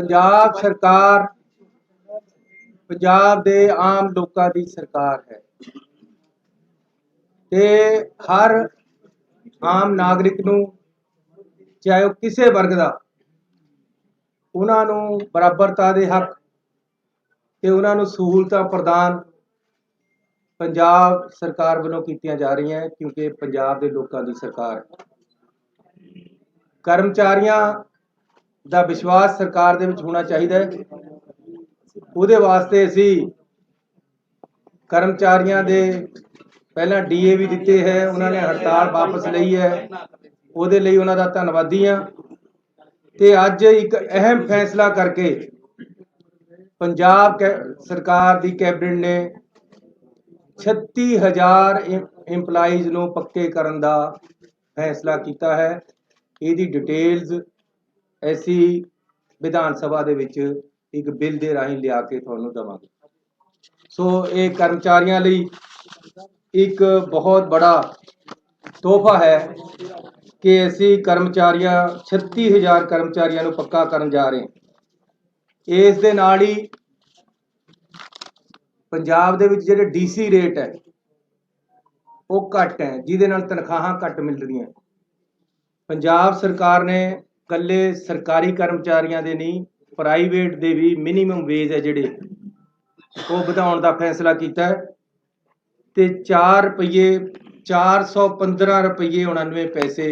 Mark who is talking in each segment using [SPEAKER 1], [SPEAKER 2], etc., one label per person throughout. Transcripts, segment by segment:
[SPEAKER 1] पंजाब सरकार पंजाब दे आम लोगों की सरकार है ते हर आम नागरिक नूं चाहे वह किसी वर्ग का उन्होंने बराबरता के हक ते उन्होंने सहूलतां प्रदान पंजाब सरकार वालों कीतियां जा रही हैं, क्योंकि पंजाब के लोगों की सरकार है। कर्मचारियों का विश्वास सरकार दे विच होना चाहिए। उहदे वास्ते असी कर्मचारियों के पहला DA भी दिते है, उन्होंने हड़ताल वापस लई है, उहदे लई उन्हां दा धन्नवादी हाँ। ते अज एक अहम फैसला करके पंजाब सरकार की कैबिनेट ने 36,000 इंपलाईज नूं पक्के करन दा फैसला किया है। इसकी डिटेल्स ऐसी विधान सभा दे विच एक बिल के राही लिया के तुहानूं देवांगे। सो ये कर्मचारियों लई एक बहुत बड़ा तोहफा है कि असी कर्मचारियों 36,000 कर्मचारियों को पक्का करन जा रहे हैं। इस दे नाल ही पंजाब दे विच जिहड़े DC रेट है वो घट है, जिहदे नाल तनख्वाहां घट मिल रही हैं। पंजाब सरकार ने कल्ले सरकारी कर्मचारियों के नहीं, प्राइवेट दे भी मिनीमम वेज है जिहड़े वो वधाउण दा फैसला किया है ते 4 रुपये 415 रुपये 99 पैसे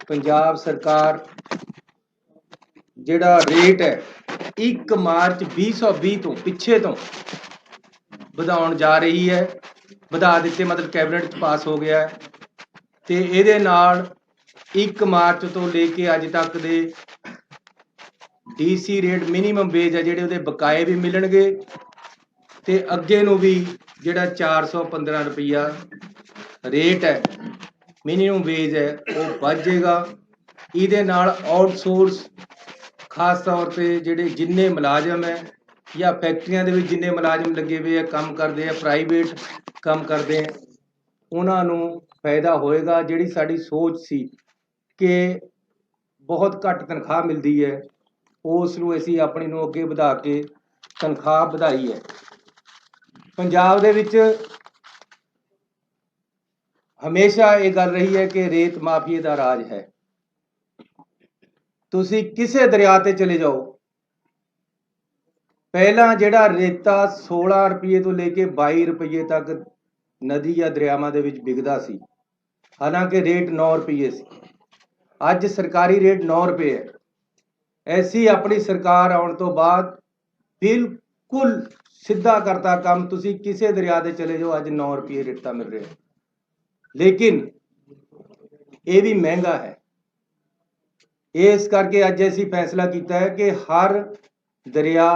[SPEAKER 1] पंजाब सरकार जिहड़ा रेट है 1 मार्च 2020 तो पिछे तो वधाउण जा रही है। वधा दिते, मतलब कैबिनेट पास हो गया है। तो ये 1 मार्च तो लेके अज तक दे DC रेट मिनीमम वेज है जिहड़े उहदे बकाए भी मिलणगे ते अगे नूं भी जिहड़ा 415 रुपया रेट है मिनीमम वेज है वो वध जाएगा। इहदे नाल आउटसोर्स खास तौर पर जिहड़े जिन्ने मुलाजम है या फैक्ट्रियां दे विच जिन्ने मुलाजम लगे हुए है, काम करते हैं, प्राइवेट काम करते हैं, उन्होंने फायदा होएगा। जिहड़ी साडी सोच सी कि बहुत घट तनख्वाह मिलती है उस नूं असीं अपनी नूं अगे वधा के तनख्वाह वधाई है। पंजाब दे विच हमेशा ये गल रही है कि रेत माफिए का राज है। तुसीं किसे दरिया ते चले जाओ, पहला जिहड़ा रेता 16 रुपये तो लेके 22 रुपये तक नदी या दरियावां दे विच विकदा सी, हालांकि रेट 9 रुपये सी। अज सरकारी रेट 9 रुपये है। ऐसी अपनी सरकार आउण तो बाद बिल्कुल सीधा करता काम। तुसीं किसे दरिया ते चले जाओ, अज 9 रुपये रेता मिल रहा है, लेकिन ये भी महंगा है। इस करके अज असीं फैसला किया है कि हर दरिया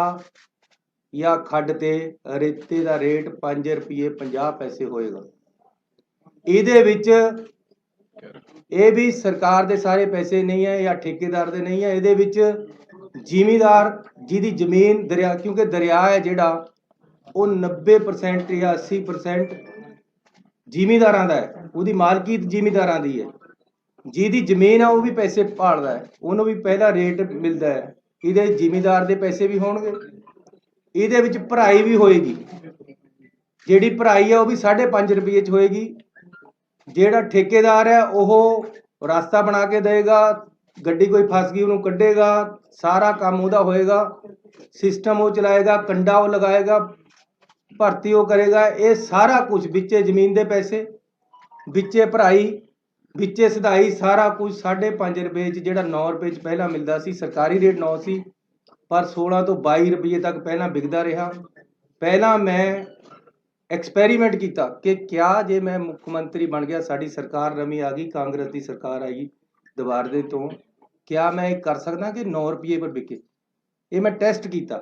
[SPEAKER 1] या खड्ड ते रेते का रेट 5 रुपये 50 पैसे होएगा। इहदे विच ये भी सरकार के सारे पैसे नहीं है या ठेकेदार दे नहीं है। इहदे विच जिमीदार जिहदी जमीन दरिया, क्योंकि दरिया है जिहड़ा वो 90% या 80% जिमीदारां दा है, उहदी मालकीत जिमीदारां दी है। जिहदी जमीन है वो भी पैसे भालदा है, उन्होंने भी पहला रेट मिलता है। इहदे जिमीदार दे पैसे भी होणगे, इहदे विच भराई भी होएगी। जिहड़ी भराई है वो भी 5.5 रुपये च होएगी। जिहड़ा ठेकेदार है वह रास्ता बना के देगा, गड्डी कोई फस गई उन्होंने कढ़ेगा, सारा काम उहदा होएगा, सिस्टम वो चलाएगा, कंडा वो लगाएगा, भर्ती वो करेगा। ये सारा कुछ बिच्चे जमीन के पैसे, बिच्चे भराई, बिच्चे सधाई, सारा कुछ 5.5 रुपये जिहड़ा 9 रुपये पहला मिलता सी। सरकारी रेट 9 सी, पर 16 तो 22 रुपये तक पहला विकदा रहा। पहला मैं एक्सपैरीमेंट किया कि क्या जे मैं मुख्यमंत्री बन गया, साड़ी सरकार नवीं आ गई, कांग्रेस की सरकार आई दोबारे तो, क्या मैं कर सकदा कि 9 रुपये पर बिके। ये मैं टेस्ट किया।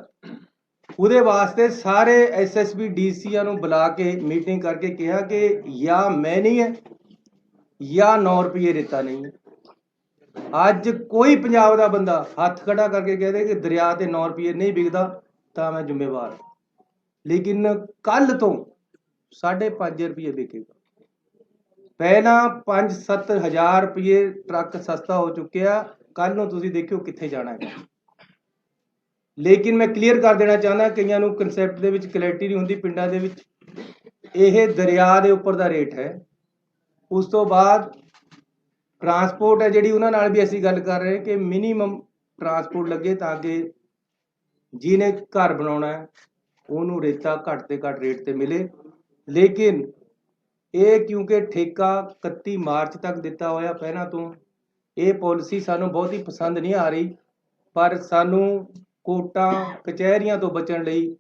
[SPEAKER 1] उहदे वास्ते सारे SSB DCआं नूं बुला के मीटिंग करके कहा कि या मैं नहीं है या 9 रुपये रेता नहीं है। अज कोई पंजाब का बंदा हथ खड़ा करके कह दे कि दरिया ते 9 रुपये नहीं बिकता तो मैं जिम्मेवार, लेकिन कल तो 5.5 रुपये बिकेगा। पहला 5-7 हज़ार रुपये ट्रक सस्ता हो चुके हैं। कल नूं तुसीं देखियो कित्थे जाना है। ਲੇਕਿਨ ਮੈਂ ਕਲੀਅਰ ਕਰ ਦੇਣਾ ਚਾਹੁੰਦਾ, ਕਈਆਂ ਨੂੰ ਕਨਸੈਪਟ ਦੇ ਵਿੱਚ ਕਲੈਰਿਟੀ ਨਹੀਂ ਹੁੰਦੀ। ਪਿੰਡਾਂ ਦੇ ਵਿੱਚ ਇਹ ਦਰਿਆ ਦੇ ਉੱਪਰ ਦਾ ਰੇਟ ਹੈ। ਉਸ ਤੋਂ ਬਾਅਦ ਟਰਾਂਸਪੋਰਟ ਹੈ ਜਿਹੜੀ, ਉਹਨਾਂ ਨਾਲ ਵੀ ਅਸੀਂ ਗੱਲ ਕਰ ਰਹੇ ਕਿ ਮਿਨੀਮਮ ਟਰਾਂਸਪੋਰਟ ਲੱਗੇ ਤਾਂ ਕਿ ਜਿਹਨੇ ਘਰ ਬਣਾਉਣਾ ਹੈ ਉਹਨੂੰ ਰੇਤਾ ਘੱਟ ਤੇ ਘੱਟ ਰੇਟ ਤੇ ਮਿਲੇ। ਲੇਕਿਨ ਇਹ ਕਿਉਂਕਿ ਠੇਕਾ 31 ਮਾਰਚ ਤੱਕ ਦਿੱਤਾ ਹੋਇਆ ਪਹਿਲਾਂ ਤੋਂ, ਇਹ ਪਾਲਿਸੀ ਸਾਨੂੰ ਬਹੁਤੀ ਪਸੰਦ ਨਹੀਂ ਆ ਰਹੀ, ਪਰ ਸਾਨੂੰ ਕੋਰਟਾਂ ਕਚਹਿਰੀਆਂ ਤੋਂ ਬਚਣ ਲਈ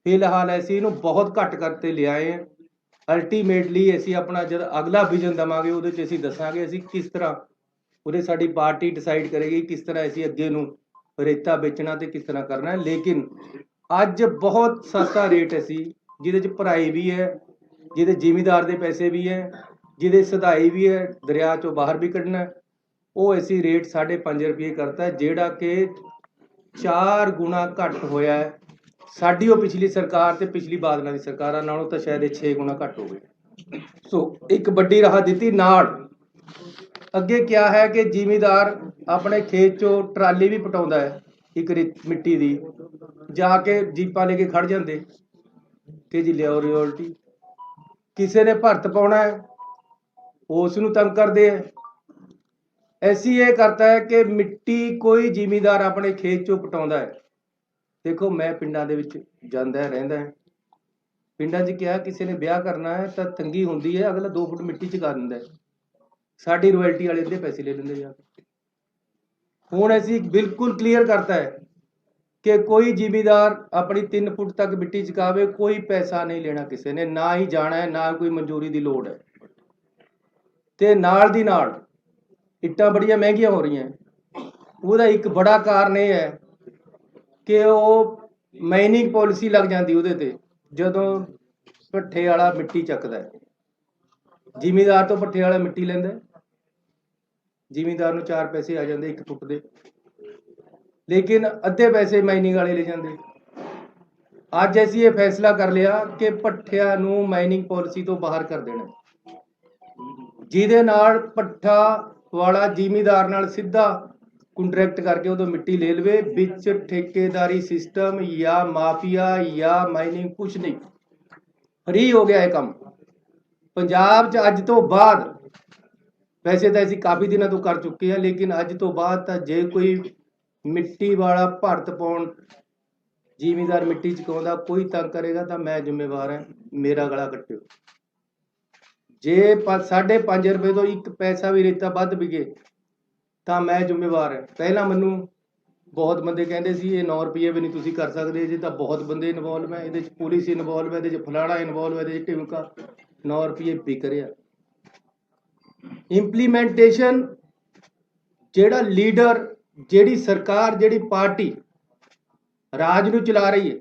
[SPEAKER 1] ਫਿਲਹਾਲ ਅਸੀਂ ਇਹਨੂੰ ਬਹੁਤ ਘੱਟ ਕਰਤੇ ਲਿਆਏ ਹਾਂ। ਅਲਟੀਮੇਟਲੀ ਅਸੀਂ ਆਪਣਾ ਜਦ ਅਗਲਾ ਵਿਜ਼ਨ ਦੇਵਾਂਗੇ ਉਹਦੇ 'ਚ ਅਸੀਂ ਦੱਸਾਂਗੇ ਅਸੀਂ ਕਿਸ ਤਰ੍ਹਾਂ, ਉਹਦੇ ਸਾਡੀ ਪਾਰਟੀ ਡਿਸਾਈਡ ਕਰੇਗੀ ਕਿਸ ਤਰ੍ਹਾਂ ਅਸੀਂ ਅੱਗੇ ਨੂੰ ਰੇਤਾ ਵੇਚਣਾ ਤੇ ਕਿਸ ਤਰ੍ਹਾਂ ਕਰਨਾ ਹੈ। ਲੇਕਿਨ ਅੱਜ ਬਹੁਤ ਸਸਤਾ ਰੇਟ ਅਸੀਂ ਜਿਹਦੇ 'ਚ ਭਰਾਈ ਵੀ ਹੈ, ਜਿਹਦੇ ਜ਼ਿਮੀਂਦਾਰ ਦੇ ਪੈਸੇ ਵੀ ਹੈ, ਜਿਹਦੇ ਸਧਾਈ ਵੀ ਹੈ, ਦਰਿਆ 'ਚੋਂ ਬਾਹਰ ਵੀ ਕੱਢਣਾ, ਉਹ ਅਸੀਂ ਰੇਟ 5.5 ਰੁਪਏ ਕਰਤਾ, ਜਿਹੜਾ ਕਿ 4 ਗੁਣਾ ਘੱਟ ਹੋਇਆ ਹੈ ਸਾਡੀ ਉਹ ਪਿਛਲੀ ਸਰਕਾਰ ਤੇ ਪਿਛਲੀ ਬਾਦਲਾਂ ਦੀ ਸਰਕਾਰਾਂ ਨਾਲੋਂ ਤਾਂ ਸ਼ਾਇਦ ਇਹ 6 ਗੁਣਾ ਘੱਟ ਹੋ ਗਏ। ਸੋ ਇੱਕ ਵੱਡੀ ਰਾਹਤ ਦਿੱਤੀ। ਨਾਲ ਅੱਗੇ ਕਿਹਾ ਹੈ ਕਿ ਜ਼ਿਮੀਂਦਾਰ ਆਪਣੇ ਖੇਤ 'ਚੋਂ ਟਰਾਲੀ ਵੀ ਪਟਾਉਂਦਾ ਹੈ ਇੱਕ ਮਿੱਟੀ ਦੀ, ਜਾ ਕੇ ਜੀਪਾਂ ਲੈ ਕੇ ਖੜ ਜਾਂਦੇ ਕਿ ਜੀ ਲਿਆਓ ਰਿਓਲਟੀ। ਕਿਸੇ ਨੇ ਭਰਤ ਪਾਉਣਾ ਹੈ ਉਸ ਨੂੰ ਤੰਗ ਕਰਦੇ ਹੈ। ਐਸੀ ਇਹ ਕਰਤਾ ਹੈ ਕਿ ਮਿੱਟੀ ਕੋਈ ਜ਼ਿਮੀਂਦਾਰ ਆਪਣੇ ਖੇਤ 'ਚੋਂ ਪਟਾਉਂਦਾ ਹੈ। ਦੇਖੋ ਮੈਂ ਪਿੰਡਾਂ ਦੇ ਵਿੱਚ ਜਾਂਦਾ ਰਹਿੰਦਾ ਹੈ, ਪਿੰਡਾਂ 'ਚ ਕਿਹਾ ਕਿਸੇ ਨੇ ਵਿਆਹ ਕਰਨਾ ਹੈ ਤਾਂ ਤੰਗੀ ਹੁੰਦੀ ਹੈ, ਅਗਲਾ 2 ਫੁੱਟ ਮਿੱਟੀ 'ਚ ਕਰ ਦਿੰਦਾ ਹੈ, ਸਾਡੀ ਰਾਇਲਟੀ ਵਾਲੇ ਅੱਧੇ ਪੈਸੇ ਲੈ ਲੈਂਦੇ ਜਾ ਕੇ। ਹੁਣ ਅਸੀਂ ਬਿਲਕੁਲ ਕਲੀਅਰ ਕਰਤਾ ਹੈ ਕਿ ਕੋਈ ਜ਼ਿਮੀਂਦਾਰ ਆਪਣੀ 3 ਫੁੱਟ ਤੱਕ ਮਿੱਟੀ ਚੁਕਾਵੇ, ਕੋਈ ਪੈਸਾ ਨਹੀਂ ਲੈਣਾ ਕਿਸੇ ਨੇ, ਨਾ ਹੀ ਜਾਣਾ ਹੈ, ਨਾ ਕੋਈ ਮਨਜ਼ੂਰੀ ਦੀ ਲੋੜ ਹੈ। ਤੇ ਨਾਲ ਦੀ ਨਾਲ ਇੱਟਾਂ ਬੜੀਆਂ ਮਹਿੰਗੀਆਂ ਹੋ ਰਹੀਆਂ, ਉਹਦਾ ਇੱਕ ਬੜਾ ਕਾਰਨ ਇਹ ਹੈ ਕਿ ਉਹ ਮਾਈਨਿੰਗ ਪਾਲਿਸੀ ਲੱਗ ਜਾਂਦੀ ਉਹਦੇ ਤੇ, ਜਦੋਂ ਭੱਠੇ ਵਾਲਾ ਮਿੱਟੀ ਚੱਕਦਾ ਹੈ, ਜ਼ਿਮੀਂਦਾਰ ਤੋਂ ਭੱਠੇ ਵਾਲਾ ਮਿੱਟੀ ਲੈਂਦਾ, ਜ਼ਿਮੀਂਦਾਰ ਨੂੰ 4 ਪੈਸੇ ਆ ਜਾਂਦੇ 1 ਫੁੱਟ ਦੇ, ਲੇਕਿਨ ਅੱਧੇ ਪੈਸੇ ਮਾਈਨਿੰਗ ਵਾਲੇ ਲੈ ਜਾਂਦੇ। ਅੱਜ ਅਸੀਂ ਇਹ ਫੈਸਲਾ ਕਰ ਲਿਆ ਕਿ ਭੱਠਿਆਂ ਨੂੰ ਮਾਈਨਿੰਗ ਪਾਲਿਸੀ ਤੋਂ ਬਾਹਰ ਕਰ ਦੇਣਾ, ਜਿਹਦੇ ਨਾਲ ਭੱਠਾ ਵਾਲਾ ਜ਼ਿਮੀਂਦਾਰ ਨਾਲ ਸਿੱਧਾ ਕੰਟਰੈਕਟ ਕਰਕੇ ਉਦੋਂ ਮਿੱਟੀ ਲੈ ਲਵੇ, ਵਿੱਚ ਠੇਕੇਦਾਰੀ ਸਿਸਟਮ ਜਾਂ ਮਾਫੀਆ ਜਾਂ ਮਾਈਨਿੰਗ ਕੁਛ ਨਹੀਂ, ਫਰੀ ਹੋ ਗਿਆ ਇਹ ਕੰਮ ਪੰਜਾਬ 'ਚ ਅੱਜ ਤੋਂ ਬਾਅਦ। ਵੈਸੇ ਤਾਂ ਅਸੀਂ ਕਾਫੀ ਦਿਨਾਂ ਤੋਂ ਕਰ ਚੁੱਕੇ ਹਾਂ, ਲੇਕਿਨ ਅੱਜ ਤੋਂ ਬਾਅਦ ਤਾਂ ਜੇ ਕੋਈ ਮਿੱਟੀ ਵਾਲਾ ਭਰਤ ਪਾਉਣ ਜ਼ਿਮੀਂਦਾਰ ਮਿੱਟੀ ਚੁਕਾਉਂਦਾ ਕੋਈ ਤੰਗ ਕਰੇਗਾ ਤਾਂ ਮੈਂ ਜ਼ਿੰਮੇਵਾਰ ਹਾਂ, ਮੇਰਾ ਗਲਾ ਕੱਟਿਓ। ਜੇ 5.5 ਰੁਪਏ ਤੋਂ 1 ਪੈਸਾ ਵੀ ਰੇਤਾ ਵੱਧ ਵਿਕੇ ਤਾਂ ਮੈਂ ਜ਼ਿੰਮੇਵਾਰ ਹਾਂ। ਪਹਿਲਾਂ ਮੈਨੂੰ ਬਹੁਤ ਬੰਦੇ ਕਹਿੰਦੇ ਸੀ ਇਹ 9 ਰੁਪਏ ਵੀ ਨਹੀਂ ਤੁਸੀਂ ਕਰ ਸਕਦੇ, ਜੇ ਤਾਂ ਬਹੁਤ ਬੰਦੇ ਇਨਵੋਲਵ ਹੈ, ਇਹਦੇ 'ਚ ਪੁਲਿਸ ਇਨਵੋਲਵ ਹੈ, ਇਹਦੇ 'ਚ ਫਲਾਣਾ ਇਨਵੋਲਵ ਹੈ, ਇਹਦੇ 'ਚ ਢਿਮਕਾ। 9 ਰੁਪਏ ਵਿਕ ਰਿਹਾ। ਇੰਪਲੀਮੈਂਟੇਸ਼ਨ ਜਿਹੜਾ ਲੀਡਰ, ਜਿਹੜੀ ਸਰਕਾਰ, ਜਿਹੜੀ ਪਾਰਟੀ ਰਾਜ ਨੂੰ ਚਲਾ ਰਹੀ ਹੈ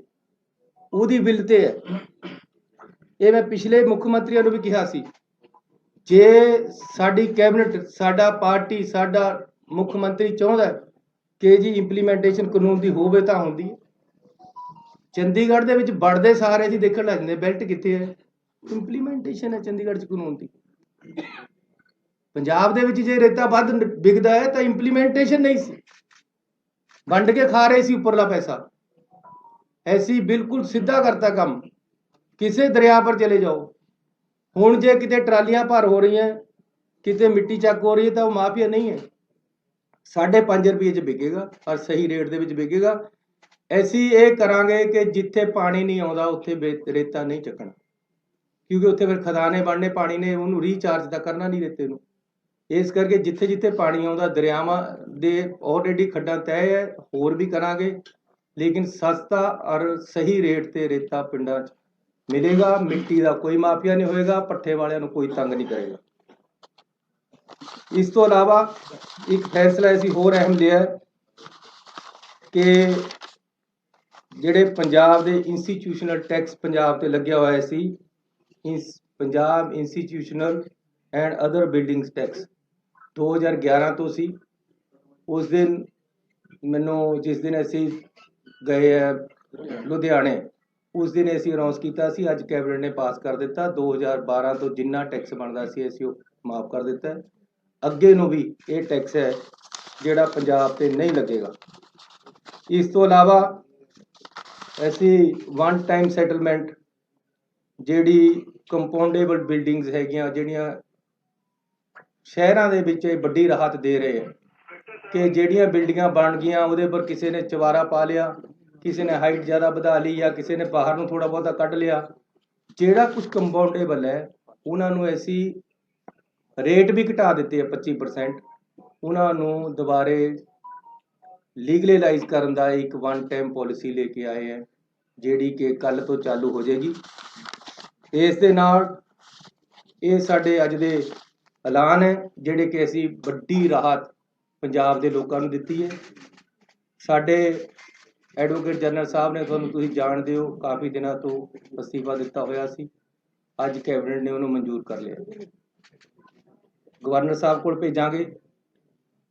[SPEAKER 1] ਉਹਦੀ ਵਿਲ ਤੇ ਹੈ। ਇਹ ਮੈਂ ਪਿਛਲੇ ਮੁੱਖ ਮੰਤਰੀਆਂ ਨੂੰ ਵੀ ਕਿਹਾ ਸੀ, ਜੇ ਸਾਡੀ ਕੈਬਨਿਟ, ਸਾਡਾ ਪਾਰਟੀ, ਸਾਡਾ ਮੁੱਖ ਮੰਤਰੀ ਚਾਹੁੰਦਾ ਕਿ ਜੀ ਇੰਪਲੀਮੈਂਟੇਸ਼ਨ ਕਾਨੂੰਨ ਦੀ ਹੋਵੇ ਤਾਂ ਹੁੰਦੀ ਹੈ। ਚੰਡੀਗੜ੍ਹ ਦੇ ਵਿੱਚ ਵੜਦੇ ਸਾਰੇ ਜੀ ਦੇਖਣ ਲੱਗ ਜਾਂਦੇ ਬੈਲਟ ਕਿੱਥੇ ਹੈ, ਇੰਪਲੀਮੈਂਟੇਸ਼ਨ ਹੈ ਚੰਡੀਗੜ੍ਹ 'ਚ ਕਾਨੂੰਨ ਦੀ। ਪੰਜਾਬ ਦੇ ਵਿੱਚ ਜੇ ਰੇਤਾ ਵੱਧ ਵਿਕਦਾ ਹੈ ਤਾਂ ਇੰਪਲੀਮੈਂਟੇਸ਼ਨ ਨਹੀਂ ਸੀ, ਵੰਡ ਕੇ ਖਾ ਰਹੇ ਸੀ ਉੱਪਰਲਾ ਪੈਸਾ। ਐਸੀ ਬਿਲਕੁਲ ਸਿੱਧਾ ਕਰਤਾ ਕੰਮ, ਕਿਸੇ ਦਰਿਆ ਪਰ ਚਲੇ ਜਾਓ। ਹੁਣ ਜੇ ਕਿਤੇ ਟਰਾਲੀਆਂ ਭਰ ਹੋ ਰਹੀਆਂ, ਕਿਤੇ ਮਿੱਟੀ ਚੱਕ ਹੋ ਰਹੀ ਹੈ ਤਾਂ ਉਹ ਮਾਫੀਆ ਨਹੀਂ ਹੈ, 5.5 ਰੁਪਏ 'ਚ ਵਿਕੇਗਾ ਔਰ ਸਹੀ ਰੇਟ ਦੇ ਵਿੱਚ ਵਿਕੇਗਾ। ਅਸੀਂ ਇਹ ਕਰਾਂਗੇ ਕਿ ਜਿੱਥੇ ਪਾਣੀ ਨਹੀਂ ਆਉਂਦਾ ਉੱਥੇ ਰੇਤਾ ਨਹੀਂ ਚੱਕਣਾ, ਕਿਉਂਕਿ ਉੱਥੇ ਫਿਰ ਖਦਾਨੇ ਬਣਨੇ, ਪਾਣੀ ਨੇ ਉਹਨੂੰ ਰੀਚਾਰਜ ਤਾਂ ਕਰਨਾ ਨਹੀਂ ਰੇਤੇ ਨੂੰ। ਇਸ ਕਰਕੇ ਜਿੱਥੇ ਜਿੱਥੇ ਪਾਣੀ ਆਉਂਦਾ, ਦਰਿਆਵਾਂ ਦੇ ਆਲਰੇਡੀ ਖੱਡਾਂ ਤੈਅ ਹੈ, ਹੋਰ ਵੀ ਕਰਾਂਗੇ, ਲੇਕਿਨ ਸਸਤਾ ਔਰ ਸਹੀ ਰੇਟ ਤੇ ਰੇਤਾ ਪਿੰਡਾਂ 'ਚ ਮਿਲੇਗਾ। ਮਿੱਟੀ ਦਾ ਕੋਈ ਮਾਫੀਆ ਨਹੀਂ ਹੋਏਗਾ, ਭੱਠੇ ਵਾਲਿਆਂ ਨੂੰ ਕੋਈ ਤੰਗ ਨਹੀਂ ਕਰੇਗਾ। ਇਸ ਤੋਂ ਇਲਾਵਾ ਇੱਕ ਫੈਸਲਾ ਅਸੀਂ ਹੋਰ ਅਹਿਮ ਲਿਆ ਕਿ ਜਿਹੜੇ ਪੰਜਾਬ ਦੇ ਇੰਸਟੀਟਿਊਸ਼ਨਲ ਟੈਕਸ ਪੰਜਾਬ ਤੇ ਲੱਗਿਆ ਹੋਇਆ ਸੀ, Punjab institutional and other buildings tax 2011 ਤੋਂ ਸੀ। ਉਸ ਦਿਨ ਮੈਨੂੰ, ਜਿਸ ਦਿਨ ਅਸੀਂ ਗਏ ਲੁਧਿਆਣੇ, ਉਸ ਦਿਨ ਅਸੀਂ ਅਨਾਉਂਸ ਕੀਤਾ ਸੀ, ਅੱਜ ਕੈਬਨਿਟ ਨੇ ਪਾਸ ਕਰ ਦਿੱਤਾ। 2012 ਤੋਂ ਜਿੰਨਾ ਟੈਕਸ ਬਣਦਾ ਸੀ ਅਸੀਂ ਉਹ ਮਾਫ ਕਰ ਦਿੱਤਾ ਹੈ। ਅੱਗੇ ਨੂੰ ਵੀ ਇਹ ਟੈਕਸ ਹੈ ਜਿਹੜਾ ਪੰਜਾਬ ਤੇ ਨਹੀਂ ਲੱਗੇਗਾ। ਇਸ ਤੋਂ ਇਲਾਵਾ ऐसी वन टाइम सैटलमेंट ਜਿਹੜੀ ਕੰਪਾਊਂਡੇਬਲ ਬਿਲਡਿੰਗਸ ਹੈਗੀਆਂ ਜਿਹੜੀਆਂ ਸ਼ਹਿਰਾਂ ਦੇ ਵਿੱਚ ਇਹ ਵੱਡੀ ਰਾਹਤ ਦੇ ਰਹੇ ਹੈ ਕਿ ਜਿਹੜੀਆਂ ਬਿਲਡਿੰਗਾਂ ਬਣ ਗਈਆਂ ਉਹਦੇ ਪਰ ਕਿਸੇ ਨੇ ਚਵਾਰਾ ਪਾ ਲਿਆ, ਕਿਸੇ ਨੇ ਹਾਈਟ ਜ਼ਿਆਦਾ ਵਧਾ ਲਈ ਜਾਂ ਕਿਸੇ ਨੇ ਬਾਹਰ ਨੂੰ ਥੋੜਾ ਬਹੁਤਾ ਕੱਢ ਲਿਆ। ਜਿਹੜਾ ਕੁਝ ਕੰਪਾਊਂਡੇਬਲ ਹੈ ਉਹਨਾਂ ਨੂੰ ਅਸੀਂ ਰੇਟ ਵੀ ਘਟਾ ਦਿੱਤੇ ਆ 25%। ਉਹਨਾਂ ਨੂੰ ਦੁਬਾਰੇ ਲੀਗਲਾਈਜ਼ ਕਰਨ ਦਾ ਇੱਕ ਵਨ ਟਾਈਮ ਪਾਲਿਸੀ ਲੈ ਕੇ ਆਏ ਹੈ ਜਿਹੜੀ ਕਿ ਕੱਲ ਤੋਂ ਚਾਲੂ ਹੋ ਜਾਏਗੀ। ਇਸ ਦੇ ਨਾਲ ਇਹ ਸਾਡੇ ਅੱਜ ਦੇ ਐਲਾਨ ਹੈ ਜਿਹੜੇ ਕਿ ਅਸੀਂ ਵੱਡੀ ਰਾਹਤ ਪੰਜਾਬ ਦੇ ਲੋਕਾਂ ਨੂੰ ਦਿੱਤੀ ਹੈ। ਸਾਡੇ ਐਡਵੋਕੇਟ ਜਨਰਲ ਸਾਹਿਬ ਨੇ, ਤੁਹਾਨੂੰ ਤੁਸੀਂ ਜਾਣਦੇ ਹੋ, ਕਾਫੀ ਦਿਨਾਂ ਤੋਂ ਅਸਤੀਫਾ ਦਿੱਤਾ ਹੋਇਆ ਸੀ। ਅੱਜ ਕੈਬਨਿਟ ਨੇ ਉਹਨੂੰ ਮਨਜ਼ੂਰ ਕਰ ਲਿਆ। ਗਵਰਨਰ ਸਾਹਿਬ ਕੋਲ ਭੇਜਾਂਗੇ,